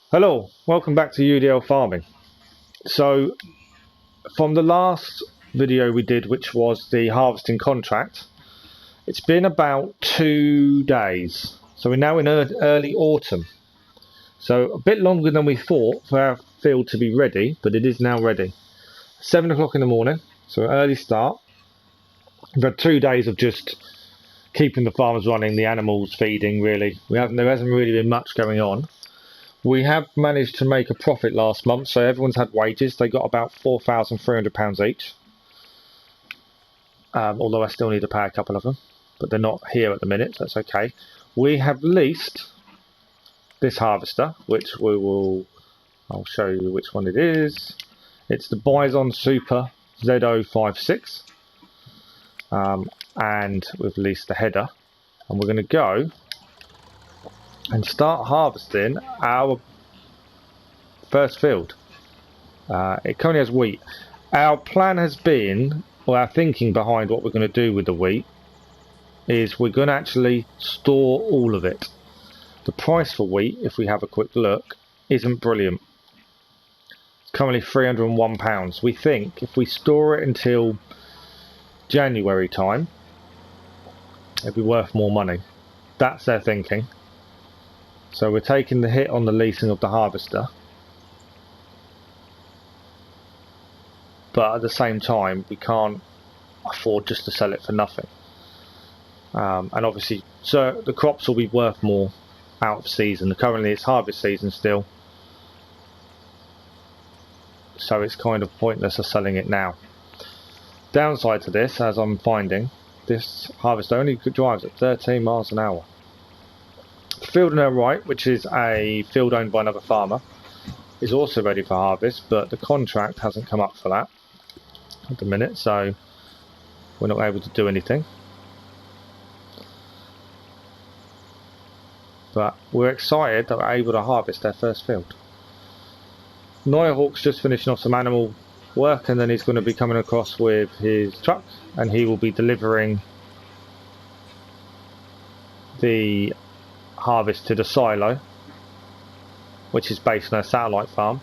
Hello, welcome back to UDL Farming. So, from the last video we did, which was the harvesting contract, it's been about 2 days. So we're now in early autumn. So a bit longer than we thought for our field to be ready, but it is now ready. 7 o'clock in the morning, so an early start. We've had 2 days of just keeping the farmers running, the animals feeding really. There hasn't really been much going on. We have managed to make a profit last month, so everyone's had wages. They got about £4,300 each. Although I still need to pay a couple of them, but they're not here at the minute, so that's okay. We have leased this harvester, which I'll show you which one it is. It's the Bison Super Z056, and we've leased the header, and we're going to go and start harvesting our first field. It currently has wheat. Our plan has been, or our thinking behind what we're going to do with the wheat, is we're going to actually store all of it. The price for wheat, if we have a quick look, isn't brilliant. It's currently £301. We think if we store it until January time, it'd be worth more money. That's their thinking. So we're taking the hit on the leasing of the harvester, but at the same time we can't afford just to sell it for nothing. And obviously, so the crops will be worth more out of season. Currently it's harvest season still, so it's kind of pointless of selling it now. Downside to this, as I'm finding, this harvester only drives at 13 miles an hour. The field on our right, which is a field owned by another farmer, is also ready for harvest, but the contract hasn't come up for that at the minute, so we're not able to do anything. But we're excited that we're able to harvest our first field. Neuhawk's just finishing off some animal work, and then he's going to be coming across with his truck, and he will be delivering the harvest to the silo, which is based on a satellite farm.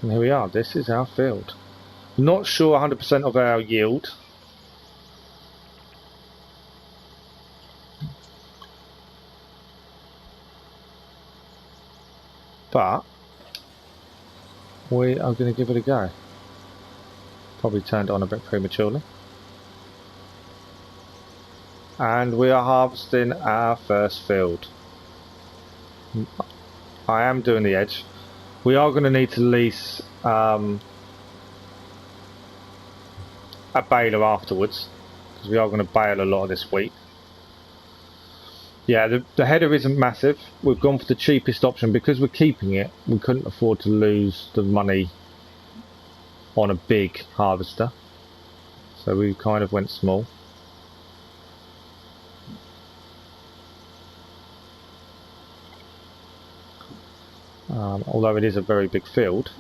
And here we are, this is our field. Not sure 100% of our yield. But we are going to give it a go. Probably turned on a bit prematurely. And we are harvesting our first field. I am doing the edge. We are going to need to lease a baler afterwards, because we are going to bale a lot of this wheat. Yeah, the header isn't massive. We've gone for the cheapest option because we're keeping it. We couldn't afford to lose the money on a big harvester, so we kind of went small. Although it is a very big field,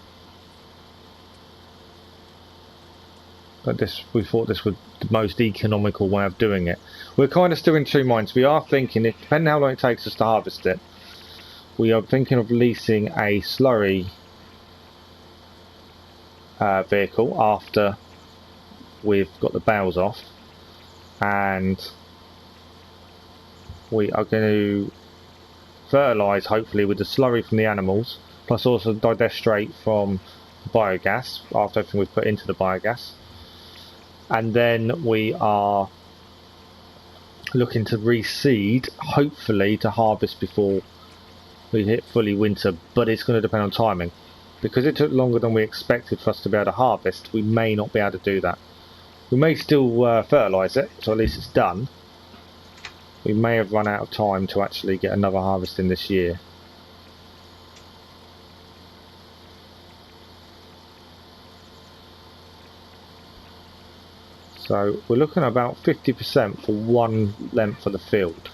but we thought this was the most economical way of doing it. We're kind of still in two minds. We are thinking, depending how long it takes us to harvest it, we are thinking of leasing a slurry vehicle after we've got the bales off, and we are going to fertilise hopefully with the slurry from the animals, plus also digestrate from biogas after everything we've put into the biogas. And then we are looking to reseed, hopefully to harvest before we hit fully winter, but it's going to depend on timing. Because it took longer than we expected for us to be able to harvest, we may not be able to do that. We may still fertilise it, so at least it's done. We may have run out of time to actually get another harvest in this year. So we're looking at about 50% for one length of the field.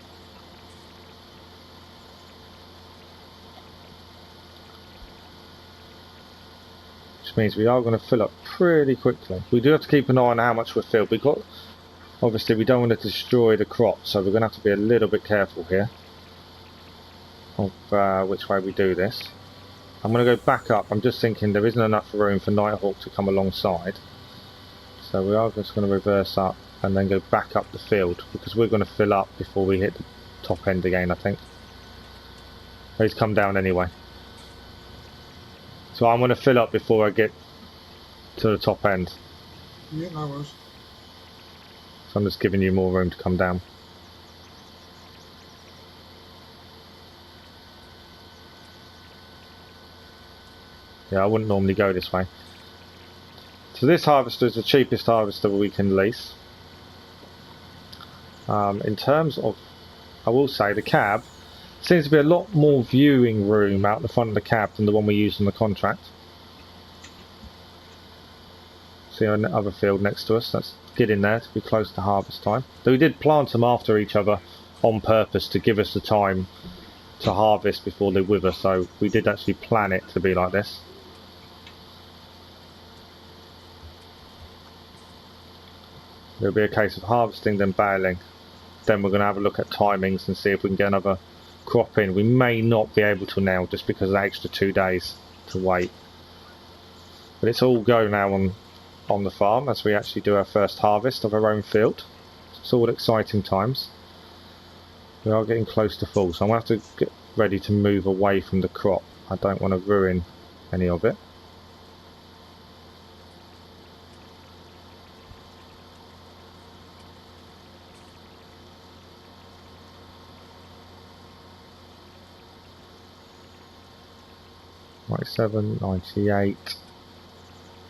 Which means we are going to fill up pretty quickly. We do have to keep an eye on how much we're filled. Obviously we don't want to destroy the crop, so we're going to have to be a little bit careful here of which way we do this. I'm going to go back up. I'm just thinking there isn't enough room for Nighthawk to come alongside, so we are just going to reverse up and then go back up the field, because we're going to fill up before we hit the top end again, I think. He's come down anyway, so I'm going to fill up before I get to the top end. Yeah, no worries. So I'm just giving you more room to come down. Yeah, I wouldn't normally go this way. So this harvester is the cheapest harvester we can lease. In terms of, I will say, the cab seems to be a lot more viewing room out the front of the cab than the one we used on the contract. See another field next to us. Let's get in there to be close to harvest time. Though we did plant them after each other on purpose to give us the time to harvest before they wither, so we did actually plan it to be like this. It'll be a case of harvesting, then baling. Then we're going to have a look at timings and see if we can get another crop in. We may not be able to now just because of the extra 2 days to wait. But it's all go now on the farm as we actually do our first harvest of our own field. It's all exciting times. We are getting close to full, so I'm going to have to get ready to move away from the crop. I don't want to ruin any of it. $97, $98,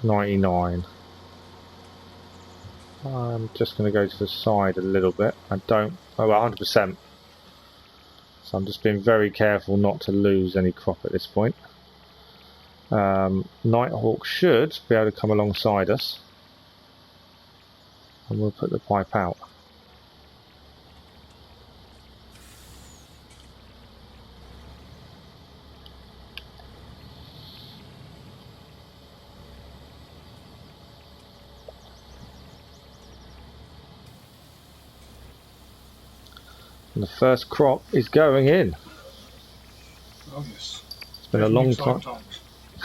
$99. I'm just going to go to the side a little bit. I don't, oh, 100%. So I'm just being very careful not to lose any crop at this point. Nighthawk should be able to come alongside us, and we'll put the pipe out. And the first crop is going in. Oh yes. It's been a long time.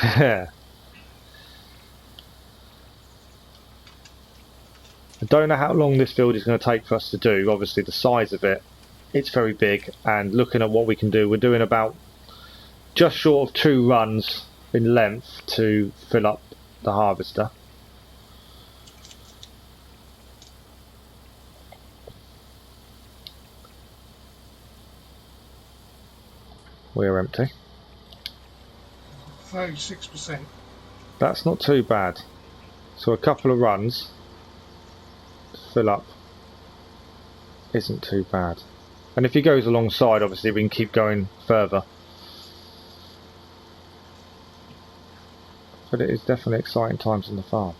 Yeah. I don't know how long this field is going to take for us to do. Obviously the size of it, it's very big, and looking at what we can do, we're doing about just short of 2 runs in length to fill up the harvester. We're empty. 36%. That's not too bad. So a couple of runs to fill up isn't too bad. And if he goes alongside, obviously we can keep going further. But it is definitely exciting times on the farm.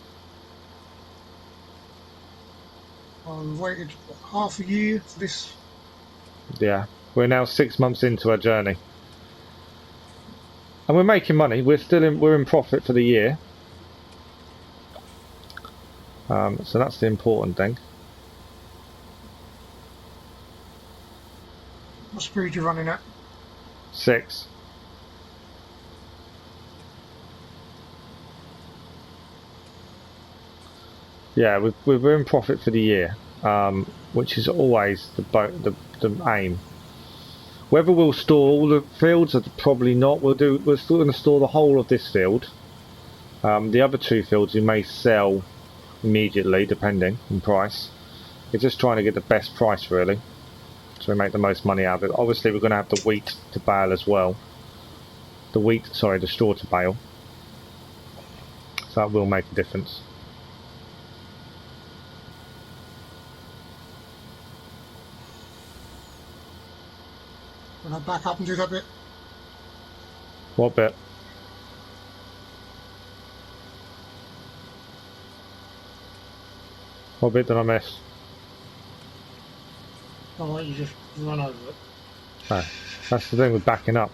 I've waited half a year for this. Yeah, we're now 6 months into our journey. And we're making money. We're in profit for the year. So that's the important thing. What speed are you running at? 6. Yeah, we're in profit for the year, which is always the aim. Whether we'll store all the fields, probably not. We're still going to store the whole of this field. The other 2 fields we may sell immediately, depending on price. We're just trying to get the best price, really, so we make the most money out of it. Obviously, we're going to have the wheat to bale as well. The straw to bale. So that will make a difference. When I back up and do that bit. What bit? What bit did I miss? I'll let you just run over it. Oh, that's the thing with backing up.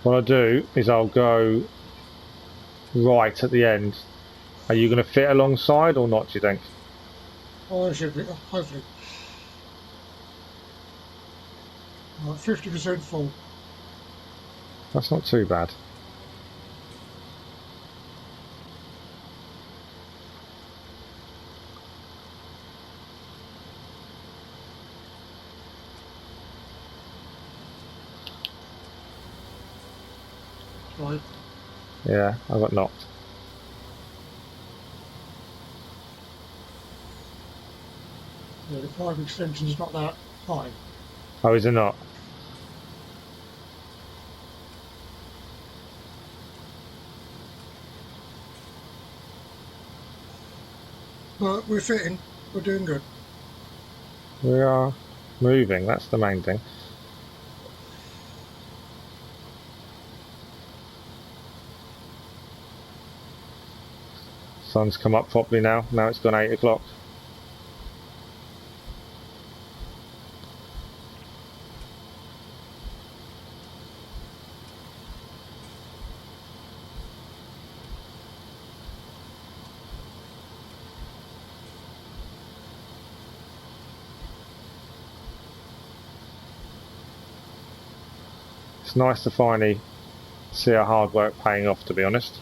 What I'll do is I'll go right at the end. Are you going to fit alongside or not, do you think? Oh, I should be, hopefully. 50% full. That's not too bad. Right. Yeah, I got knocked. Yeah, the pipe extension is not that high. Oh, is it not? But we're fitting. We're doing good. We are moving, that's the main thing. Sun's come up properly now. Now it's gone 8 o'clock. It's nice to finally see our hard work paying off, to be honest.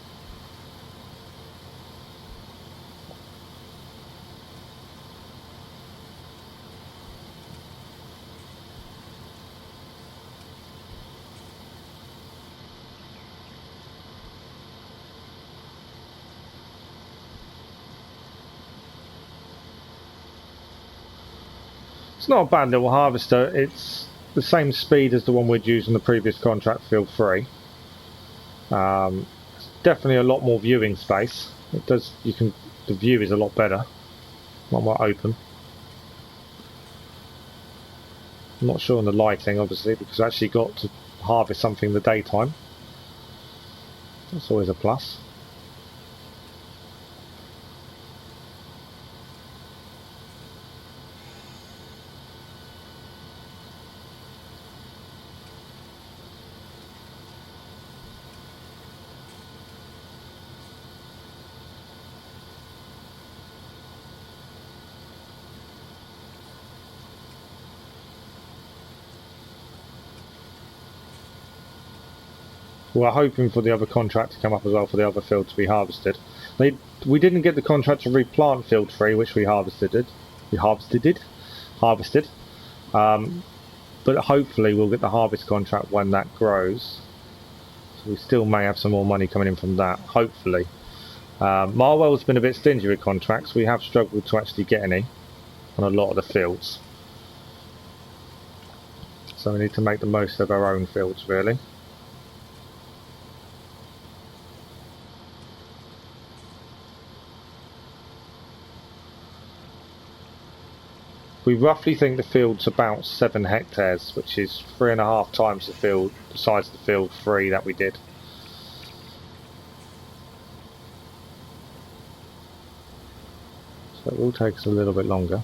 It's not a bad little harvester. It's the same speed as the one we'd used in the previous contract, field 3. It's definitely a lot more viewing space. It does. The view is a lot better, a lot more open. I'm not sure on the lighting, obviously, because I actually got to harvest something in the daytime. That's always a plus. We're hoping for the other contract to come up as well for the other field to be harvested. We didn't get the contract to replant field 3, which we harvested. But hopefully we'll get the harvest contract when that grows. So we still may have some more money coming in from that, hopefully. Marwell's been a bit stingy with contracts. We have struggled to actually get any on a lot of the fields. So we need to make the most of our own fields, really. We roughly think the field's about 7 hectares, which is 3.5 times the size of the field 3 that we did. So it will take us a little bit longer.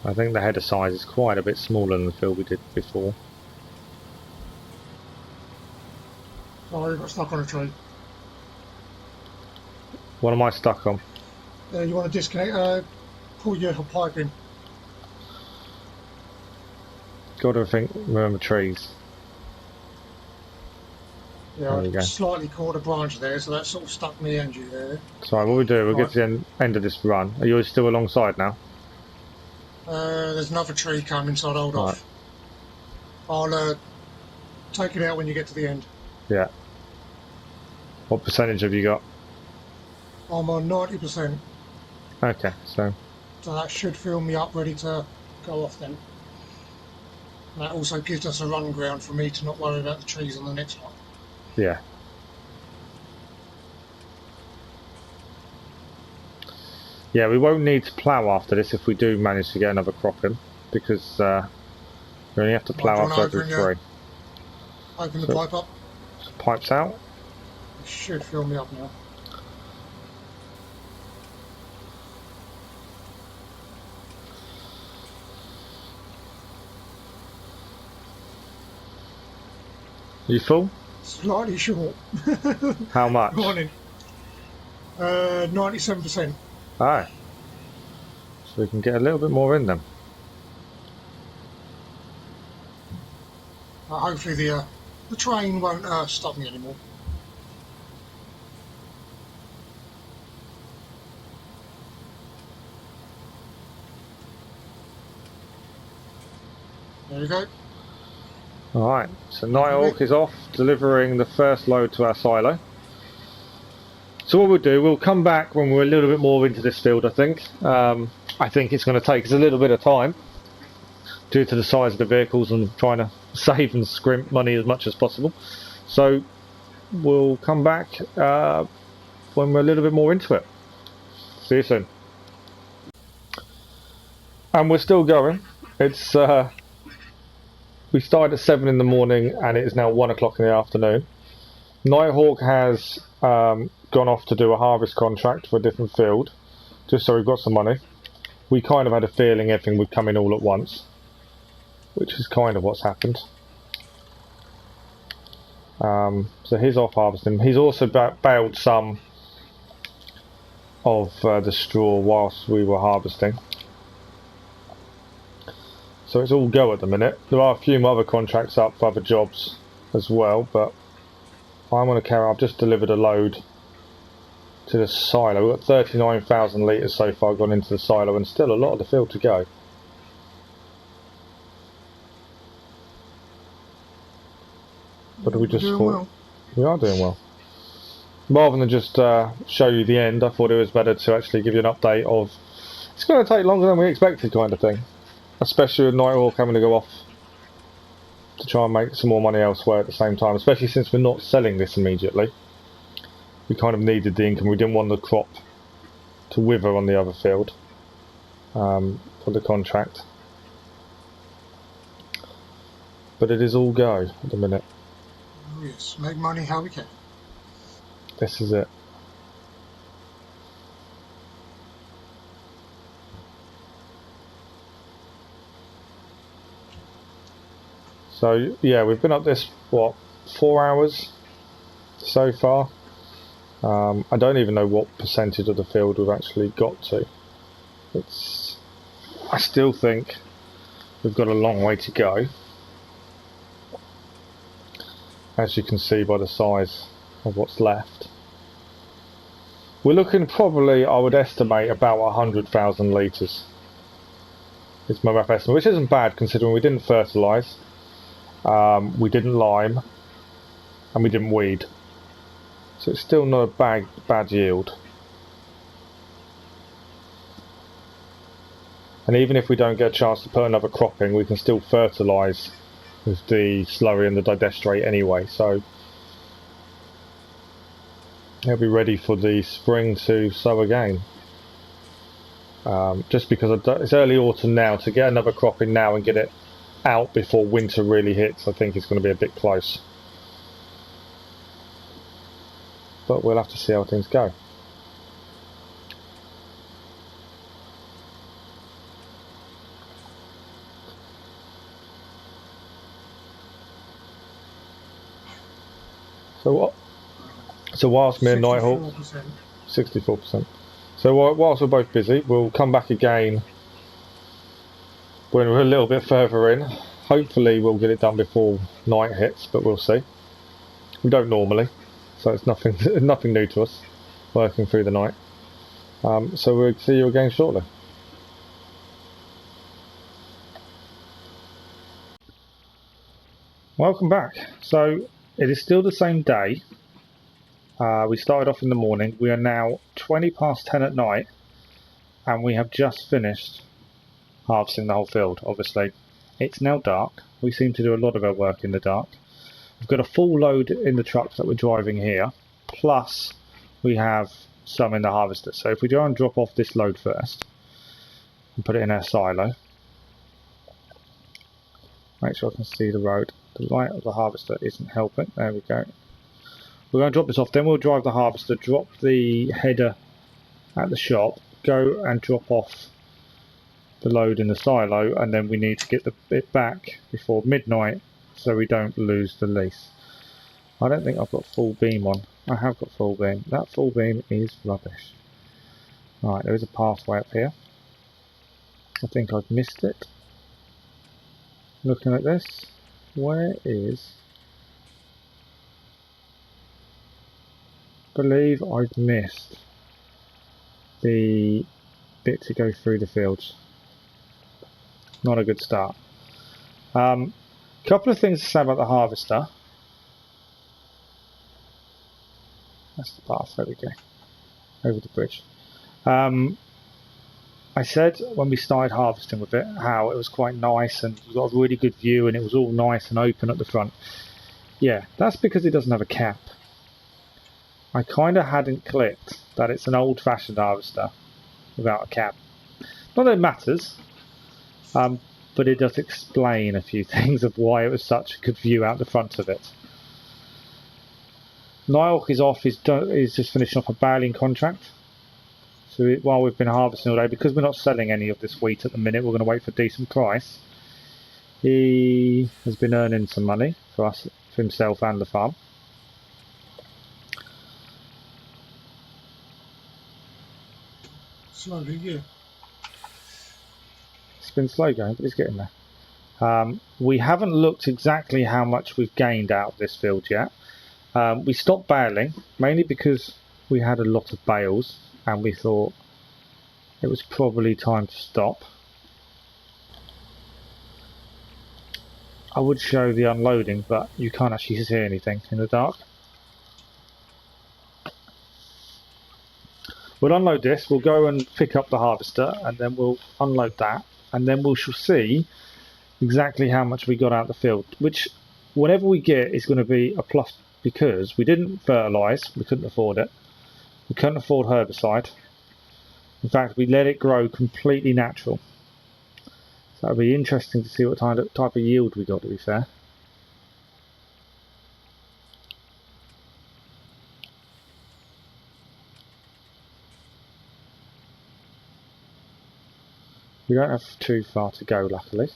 I think the header size is quite a bit smaller than the field we did before. Oh, you got stuck on a tree. What am I stuck on? You want to disconnect, pull your pipe in. Got to remember trees. Yeah, I slightly caught a branch there, so that sort of stuck me and you there. Sorry, what we do, we'll get to the end of this run. Are you still alongside now? There's another tree coming, so I'll hold off. I'll take it out when you get to the end. Yeah. What percentage have you got? I'm on 90%. Okay, so that should fill me up ready to go off then. And that also gives us a run ground for me to not worry about the trees on the next one. Yeah. Yeah, we won't need to plough after this if we do manage to get another crop in, because we only have to plough after every 3. Open the pipe up. Pipes out. It should fill me up now. You full? Slightly short. How much? Morning. 97%. Alright. So we can get a little bit more in them. Hopefully the train won't stop me anymore. There we go. Alright, so Nighthawk is off, delivering the first load to our silo. So what we'll do, we'll come back when we're a little bit more into this field, I think. I think it's going to take us a little bit of time due to the size of the vehicles and trying to save and scrimp money as much as possible. So we'll come back when we're a little bit more into it. See you soon. And we're still going. It's we started at 7 in the morning and it is now 1 o'clock in the afternoon. Nighthawk has gone off to do a harvest contract for a different field, just so we've got some money. We kind of had a feeling everything would come in all at once, which is kind of what's happened. So he's off harvesting. He's also baled some of the straw whilst we were harvesting. So it's all go at the minute. There are a few other contracts up for other jobs as well, but I'm going to carry on. I've just delivered a load to the silo. We've got 39,000 litres so far gone into the silo and still a lot of the field to go. But we just thought well. We are doing well. Rather than just show you the end, I thought it was better to actually give you an update of it's going to take longer than we expected kind of thing. Especially with Nighthawk having to go off to try and make some more money elsewhere at the same time, especially since we're not selling this immediately. We kind of needed the income. We didn't want the crop to wither on the other field for the contract. But it is all go at the minute. Oh yes, make money how we can. This is it. So yeah, we've been up this, what, 4 hours so far. I don't even know what percentage of the field we've actually got to. I still think we've got a long way to go, as you can see by the size of what's left. We're looking probably, I would estimate, about 100,000 litres is my rough estimate, which isn't bad considering we didn't fertilise, we didn't lime, and we didn't weed. So it's still not a bad yield. And even if we don't get a chance to put another crop in, we can still fertilise with the slurry and the didestrate anyway. So it'll be ready for the spring to sow again. Just because it's early autumn now, to get another crop in now and get it out before winter really hits, I think it's going to be a bit close. But we'll have to see how things go. So whilst me and Nighthawk, 64%. So whilst we're both busy, we'll come back again when we're a little bit further in. Hopefully we'll get it done before night hits, but we'll see. We don't normally, so it's nothing new to us, working through the night. So we'll see you again shortly. Welcome back. So it is still the same day. We started off in the morning. We are now 20 past 10 at night, and we have just finished harvesting the whole field. Obviously, it's now dark. We seem to do a lot of our work in the dark. We've got a full load in the truck that we're driving here, plus we have some in the harvester. So if we go and drop off this load first and put it in our silo, make sure I can see the road. The light of the harvester isn't helping. There we go. We're going to drop this off, then we'll drive the harvester, drop the header at the shop, go and drop off the load in the silo, and then we need to get it back before midnight so we don't lose the lease. I don't think I've got full beam on. I have got full beam. That full beam is rubbish. Right, there is a pathway up here. I think I've missed it. Looking at this, where is... I believe I've missed the bit to go through the fields. Not a good start. Couple of things to say about the harvester. That's the path, there we go. Over the bridge. I said when we started harvesting with it how it was quite nice and you got a really good view and it was all nice and open at the front. Yeah, that's because it doesn't have a cap. I kind of hadn't clicked that it's an old-fashioned harvester without a cap. Not that it matters, but it does explain a few things of why it was such a good view out the front of it. Niall is off, he's just finishing off a baling contract. So while we've been harvesting all day, because we're not selling any of this wheat at the minute, we're going to wait for a decent price. He has been earning some money for us, for himself and the farm. Slowly, yeah. It's been slow going, but it's getting there. We haven't looked exactly how much we've gained out of this field yet. We stopped baling, mainly because we had a lot of bales and we thought it was probably time to stop. I would show the unloading, but you can't actually see anything in the dark. We'll unload this, we'll go and pick up the harvester and then we'll unload that and then we shall see exactly how much we got out of the field, which whatever we get is going to be a plus because we didn't fertilise, we couldn't afford it, we couldn't afford herbicide. In fact, we let it grow completely natural. So it'll be interesting to see what type of yield we got, to be fair. We don't have too far to go, luckily.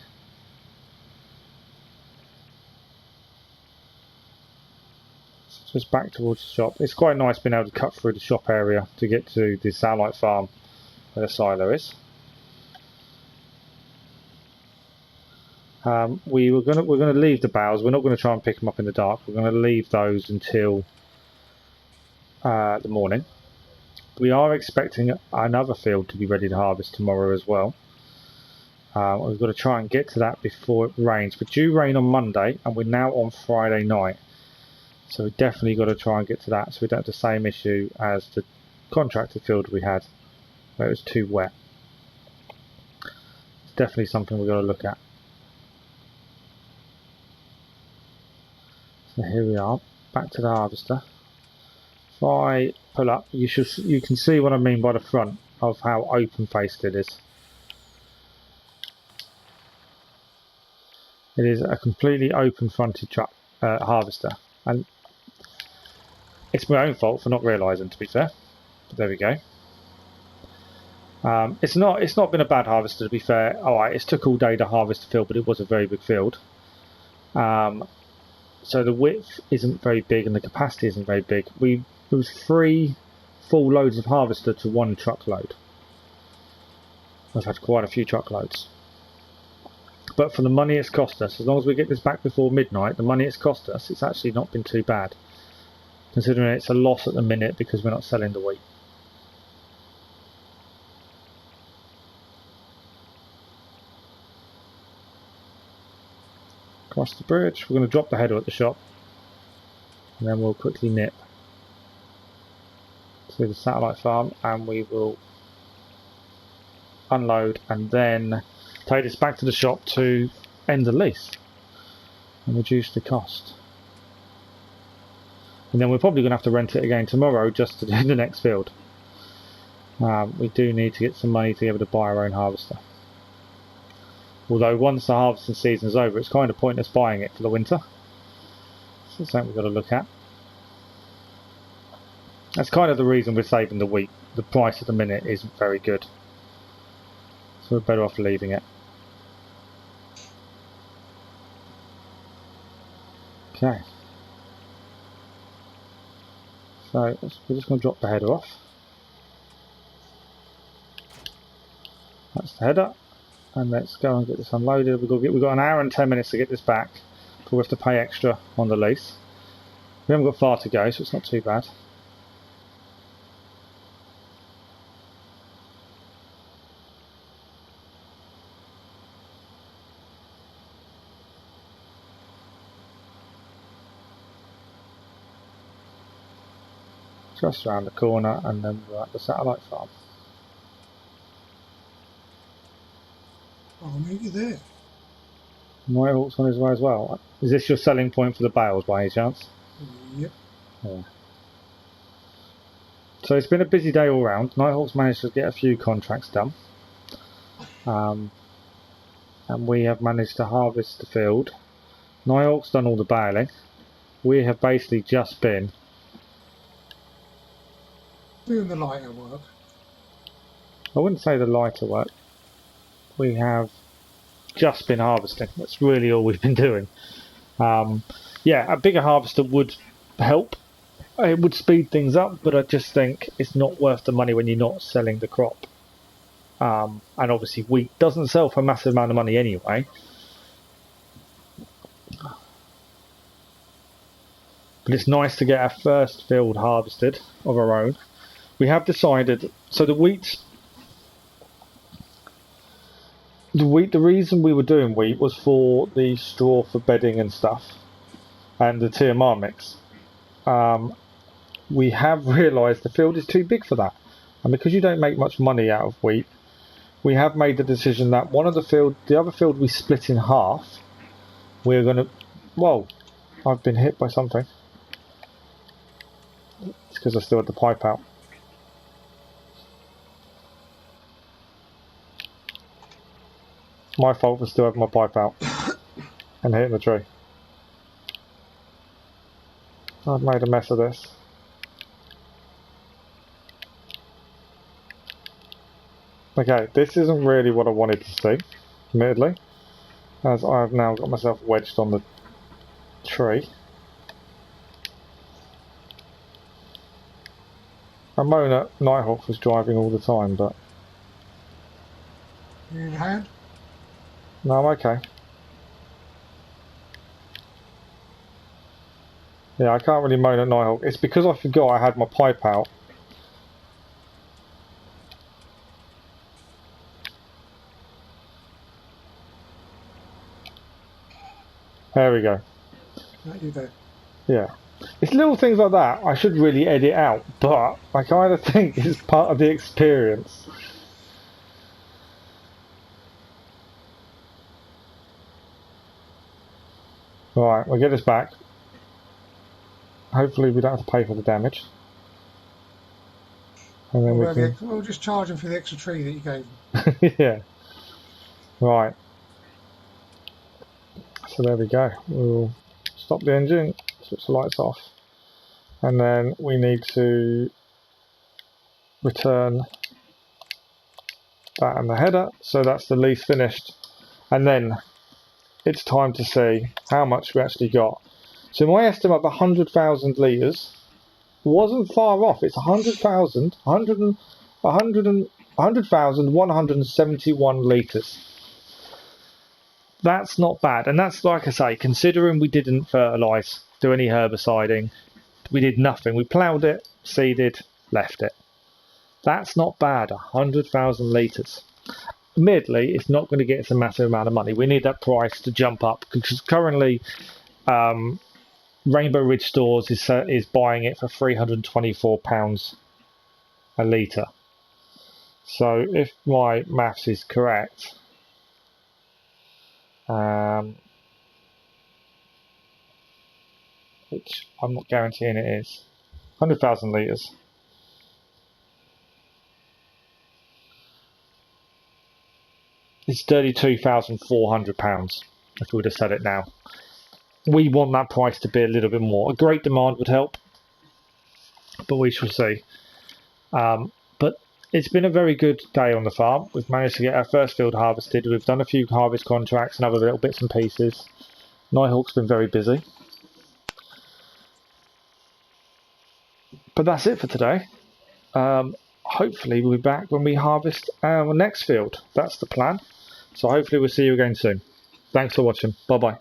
Just back towards the shop. It's quite nice being able to cut through the shop area to get to the satellite farm where the silo is. We're gonna leave the bales. We're not going to try and pick them up in the dark. We're going to leave those until the morning. We are expecting another field to be ready to harvest tomorrow as well. We've got to try and get to that before it rains. But due rain on Monday, and we're now on Friday night. So we definitely got to try and get to that so we don't have the same issue as the contracted field we had where it was too wet. It's definitely something we've got to look at. So here we are, back to the harvester. If I pull up, you can see what I mean by the front of how open faced it is. It is a completely open fronted truck harvester, and it's my own fault for not realising, to be fair. But there we go. It's not been a bad harvester, to be fair. Alright, it's took all day to harvest the field, but it was a very big field. So the width isn't very big and the capacity isn't very big. It was 3 full loads of harvester to 1 truckload. I've had quite a few truckloads. But for the money it's cost us, as long as we get this back before midnight, the money it's cost us, it's actually not been too bad. Considering it's a loss at the minute because we're not selling the wheat. Across the bridge, we're going to drop the header at the shop. And then we'll quickly nip to the satellite farm and we will unload and then take this back to the shop to end the lease and reduce the cost. And then we're probably going to have to rent it again tomorrow just to do the next field. We do need to get some money to be able to buy our own harvester. Although once the harvesting season is over, it's kind of pointless buying it for the winter. So that's something we've got to look at. That's kind of the reason we're saving the wheat. The price at the minute isn't very good. So we're better off leaving it. Okay. So we're just going to drop the header off. That's the header. And let's go and get this unloaded. We've got an hour and 10 minutes to get this back. But we have to pay extra on the lease. We haven't got far to go, so it's not too bad. Just around the corner, and then we're at the satellite farm. I'll meet you there. Nighthawk's on his way as well. Is this your selling point for the bales by any chance? Yep. Yeah. So it's been a busy day all round. Nighthawk's managed to get a few contracts done. And we have managed to harvest the field. Nighthawk's done all the baling. We have basically just been doing the lighter work. I wouldn't say the lighter work. We have just been harvesting. That's really all we've been doing. Yeah, a bigger harvester would help. It would speed things up, but I just think it's not worth the money when you're not selling the crop. And obviously wheat doesn't sell for a massive amount of money anyway. But it's nice to get our first field harvested of our own. We have decided, so the reason we were doing wheat was for the straw for bedding and stuff, and the TMR mix. We have realised the field is too big for that, and because you don't make much money out of wheat, we have made the decision that the other field we split in half. We're going to, whoa, I've been hit by something. It's because I still had the pipe out. My fault for still having my pipe out and hitting the tree. I've made a mess of this. Okay, this isn't really what I wanted to see, admittedly, as I've now got myself wedged on the tree. Ramona Nighthawk was driving all the time, but... You in hand? No, I'm okay. Yeah, I can't really moan at Nighthawk. It's because I forgot I had my pipe out. There we go. Not you there. Yeah. It's little things like that I should really edit out, but I kind of think it's part of the experience. Right, we'll get this back. Hopefully we don't have to pay for the damage. And then We'll just charge them for the extra tree that you gave them. yeah. Right. So there we go. We'll stop the engine, switch the lights off, and then we need to return that and the header. So that's the lease finished, and then it's time to see how much we actually got. So my estimate of 100,000 litres wasn't far off. It's 100,171 litres. That's not bad, and that's, like I say, considering we didn't fertilise, do any herbiciding, we did nothing. We ploughed it, seeded, left it. That's not bad, 100,000 litres. Admittedly, it's not going to get us a massive amount of money. We need that price to jump up, because currently Rainbow Ridge Stores is buying it for £324 a litre. So if my maths is correct, which I'm not guaranteeing it is, 100,000 litres. It's £32,400 if we would have said it now. We want that price to be a little bit more. A great demand would help, but we shall see. But it's been a very good day on the farm. We've managed to get our first field harvested. We've done a few harvest contracts and other little bits and pieces. Nighthawk's been very busy. But that's it for today. Hopefully we'll be back when we harvest our next field. That's the plan. So hopefully we'll see you again soon. Thanks for watching. Bye bye.